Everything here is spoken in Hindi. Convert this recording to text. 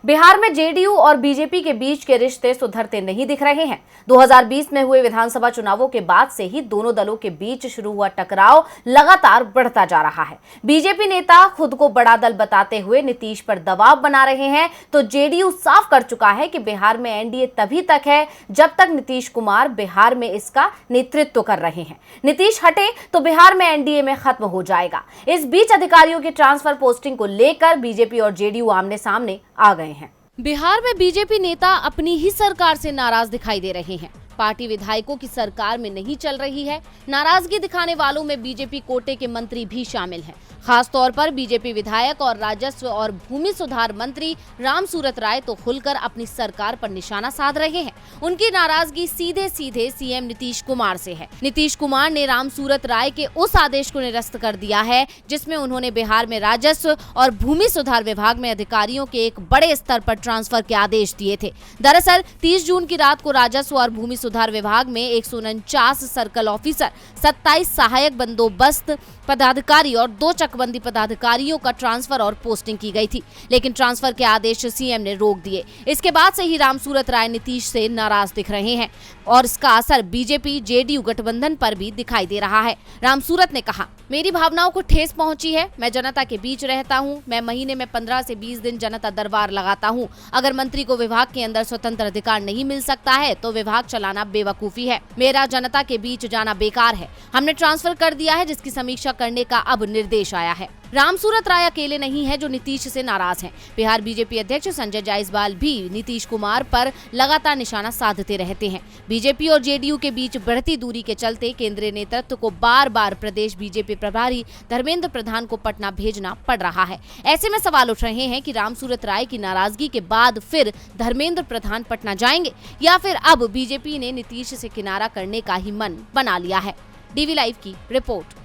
बिहार में जेडीयू और बीजेपी के बीच के रिश्ते सुधरते नहीं दिख रहे हैं। 2020 में हुए विधानसभा चुनावों के बाद से ही दोनों दलों के बीच शुरू हुआ टकराव लगातार बढ़ता जा रहा है। बीजेपी नेता खुद को बड़ा दल बताते हुए नीतीश पर दबाव बना रहे हैं, तो जेडीयू साफ कर चुका है कि बिहार में एनडीए तभी तक है जब तक नीतीश कुमार बिहार में इसका नेतृत्व कर रहे हैं। नीतीश हटे तो बिहार में एनडीए में खत्म हो जाएगा। इस बीच अधिकारियों की ट्रांसफर पोस्टिंग को लेकर बीजेपी और जेडीयू आमने सामने आ गए हैं। बिहार में बीजेपी नेता अपनी ही सरकार से नाराज दिखाई दे रहे हैं। पार्टी विधायकों की सरकार में नहीं चल रही है। नाराजगी दिखाने वालों में बीजेपी कोटे के मंत्री भी शामिल हैं। खास तौर पर बीजेपी विधायक और राजस्व और भूमि सुधार मंत्री रामसूरत राय तो खुलकर अपनी सरकार पर निशाना साध रहे हैं। उनकी नाराजगी सीधे सीधे सीएम नीतीश कुमार से है। नीतीश कुमार ने रामसूरत राय के उस आदेश को निरस्त कर दिया है जिसमें उन्होंने बिहार में राजस्व और भूमि सुधार विभाग में अधिकारियों के एक बड़े स्तर पर ट्रांसफर के आदेश दिए थे। दरअसल 30 जून की रात को राजस्व और भूमि सुधार विभाग में 149 सर्कल ऑफिसर, 27 सहायक बंदोबस्त पदाधिकारी और 2 चकबंदी पदाधिकारियों का ट्रांसफर और पोस्टिंग की गई थी, लेकिन ट्रांसफर के आदेश सीएम ने रोक दिए। इसके बाद से ही रामसूरत राय नीतीश से नाराज दिख रहे हैं और इसका असर बीजेपी जेडीयू गठबंधन पर भी दिखाई दे रहा है। रामसूरत ने कहा, मेरी भावनाओं को ठेस पहुंची है। मैं जनता के बीच रहता हूं। मैं महीने में 15 से 20 दिन जनता दरबार लगाता हूं। अगर मंत्री को विभाग के अंदर स्वतंत्र अधिकार नहीं मिल सकता है तो विभाग चलाना बेवकूफी है। मेरा जनता के बीच जाना बेकार है। हमने ट्रांसफर कर दिया है जिसकी समीक्षा करने का अब निर्देश आया है। रामसूरत राय अकेले नहीं है जो नीतीश से नाराज हैं। बिहार बीजेपी अध्यक्ष संजय जायसवाल भी नीतीश कुमार पर लगातार निशाना साधते रहते हैं। बीजेपी और जेडीयू के बीच बढ़ती दूरी के चलते केंद्रीय नेतृत्व को बार बार प्रदेश बीजेपी प्रभारी धर्मेंद्र प्रधान को पटना भेजना पड़ रहा है। ऐसे में सवाल उठ रहे हैं कि रामसूरत राय की नाराजगी के बाद फिर धर्मेंद्र प्रधान पटना जाएंगे या फिर अब बीजेपी ने नीतीश से किनारा करने का ही मन बना लिया है। डीवी लाइव की रिपोर्ट।